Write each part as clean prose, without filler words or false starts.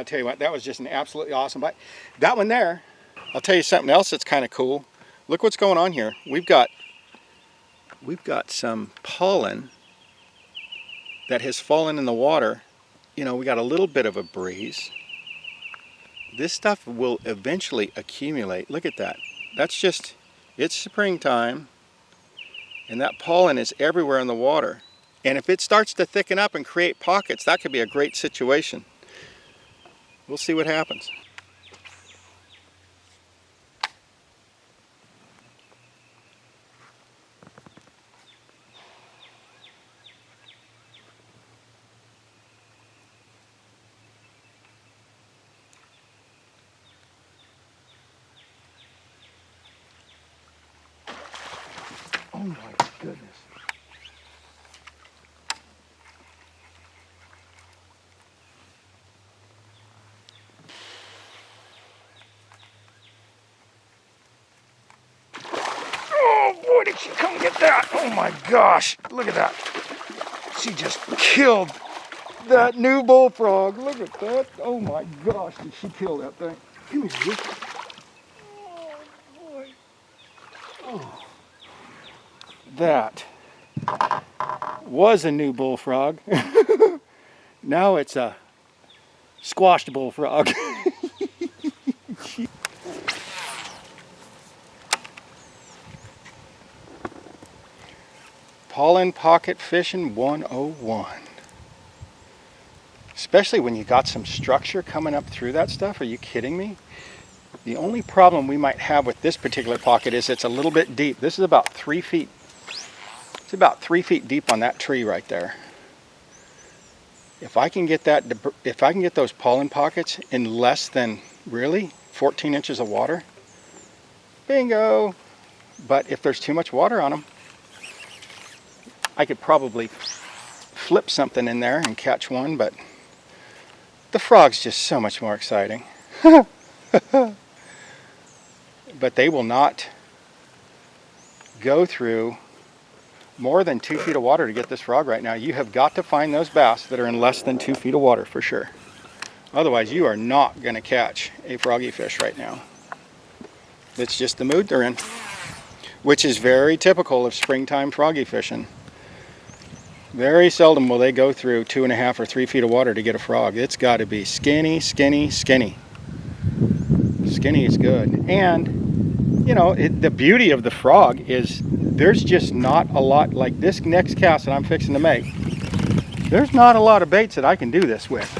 I'll tell you what, that was just an absolutely awesome bite. That one there, I'll tell you something else that's kind of cool. Look what's going on here. We've got some pollen that has fallen in the water. You know, we got a little bit of a breeze. This stuff will eventually accumulate. Look at that. That's just, it's springtime, and that pollen is everywhere in the water. And if it starts to thicken up and create pockets, that could be a great situation. We'll see what happens. Oh my goodness. Oh boy, did she come get that. Oh my gosh, look at that. She just killed that new bullfrog. Look at that. Oh my gosh, did she kill that thing. Give me this. Oh boy. Oh. That was a new bullfrog. Now it's a squashed bullfrog. Pollen pocket fishing 101. Especially when you got some structure coming up through that stuff. Are you kidding me? The only problem we might have with this particular pocket is it's a little bit deep. This is about 3 feet. It's about 3 feet deep on that tree right there. If I can get that, if I can get those pollen pockets in less than, really, 14 inches of water, bingo. But if there's too much water on them, I could probably flip something in there and catch one, but the frog's just so much more exciting. But they will not go through more than 2 feet of water to get this frog right now. You have got to find those bass that are in less than 2 feet of water for sure. Otherwise, you are not going to catch a froggy fish right now. It's just the mood they're in, which is very typical of springtime froggy fishing. Very seldom will they go through 2.5 or 3 feet of water to get a frog. It's got to be skinny, skinny, skinny. Skinny is good. And, you know, the beauty of the frog is there's just not a lot, like this next cast that I'm fixing to make, there's not a lot of baits that I can do this with.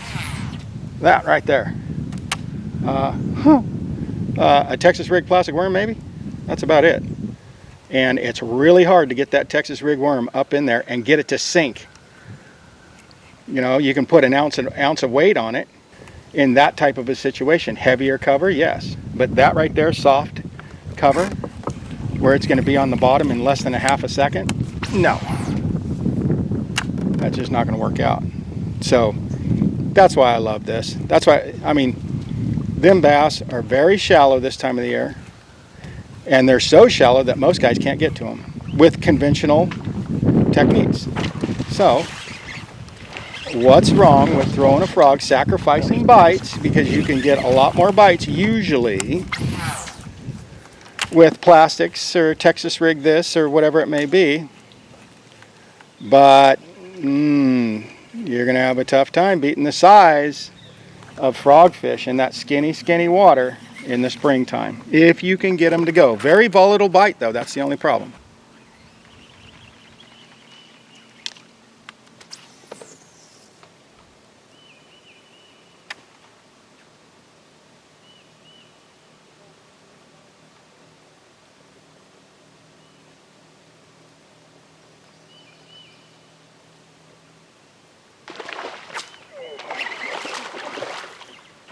That right there. A Texas rig plastic worm maybe? That's about it. And it's really hard to get that Texas rig worm up in there and get it to sink. You know, you can put an ounce of weight on it in that type of a situation. Heavier cover, yes. But that right there, soft cover, where it's going to be on the bottom in less than a half a second, no. That's just not going to work out. So that's why I love this. That's why, I mean, them bass are very shallow this time of the year. And they're so shallow that most guys can't get to them with conventional techniques. So, what's wrong with throwing a frog, sacrificing bites, because you can get a lot more bites usually with plastics or Texas rig this or whatever it may be. But you're going to have a tough time beating the size of frogfish in that skinny, skinny water in the springtime, if you can get them to go. Very volatile bite though, that's the only problem.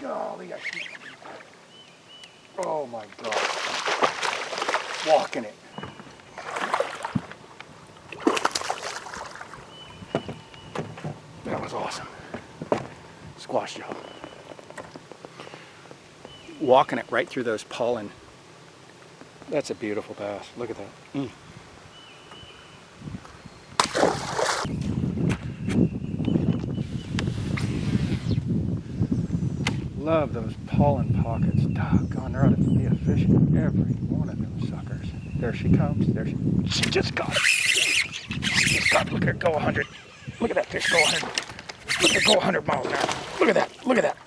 Golly, oh my God. Walking it. That was awesome. Squash jaw. Walking it right through those pollen. That's a beautiful bass. Look at that. Love those pollen pockets. Doggone, there ought to be a fish in every one of those suckers. There she comes. She just got it. She just got it. Look at her go 100. Look at that fish go 100. Look at her go 100 miles an hour. Look at that. Look at that.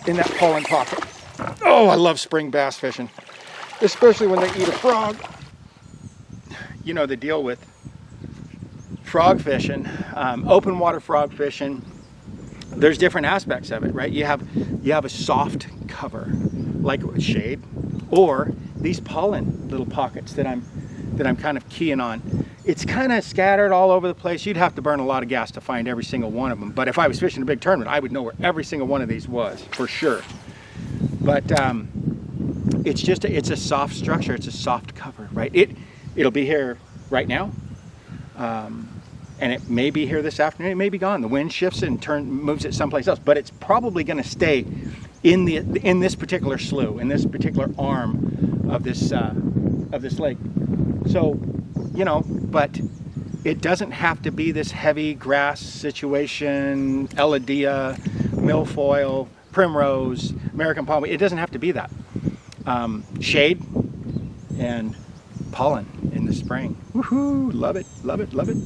In that pollen pocket. Oh, I love spring bass fishing. Especially when they eat a frog. You know the deal with frog fishing, open water frog fishing. There's different aspects of it, right? You have a soft cover, like shade, or these pollen little pockets that I'm kind of keying on. It's kind of scattered all over the place. You'd have to burn a lot of gas to find every single one of them. But if I was fishing a big tournament, I would know where every single one of these was for sure. But it's a soft structure. It's a soft cover, right? It'll be here right now. And it may be here this afternoon, it may be gone. The wind shifts it and moves it someplace else, but it's probably gonna stay in this particular slough, in this particular arm of this lake. So, you know, but it doesn't have to be this heavy grass situation, elodea, milfoil, primrose, American palm. It doesn't have to be that. Shade and pollen in the spring. Woohoo, love it, love it, love it.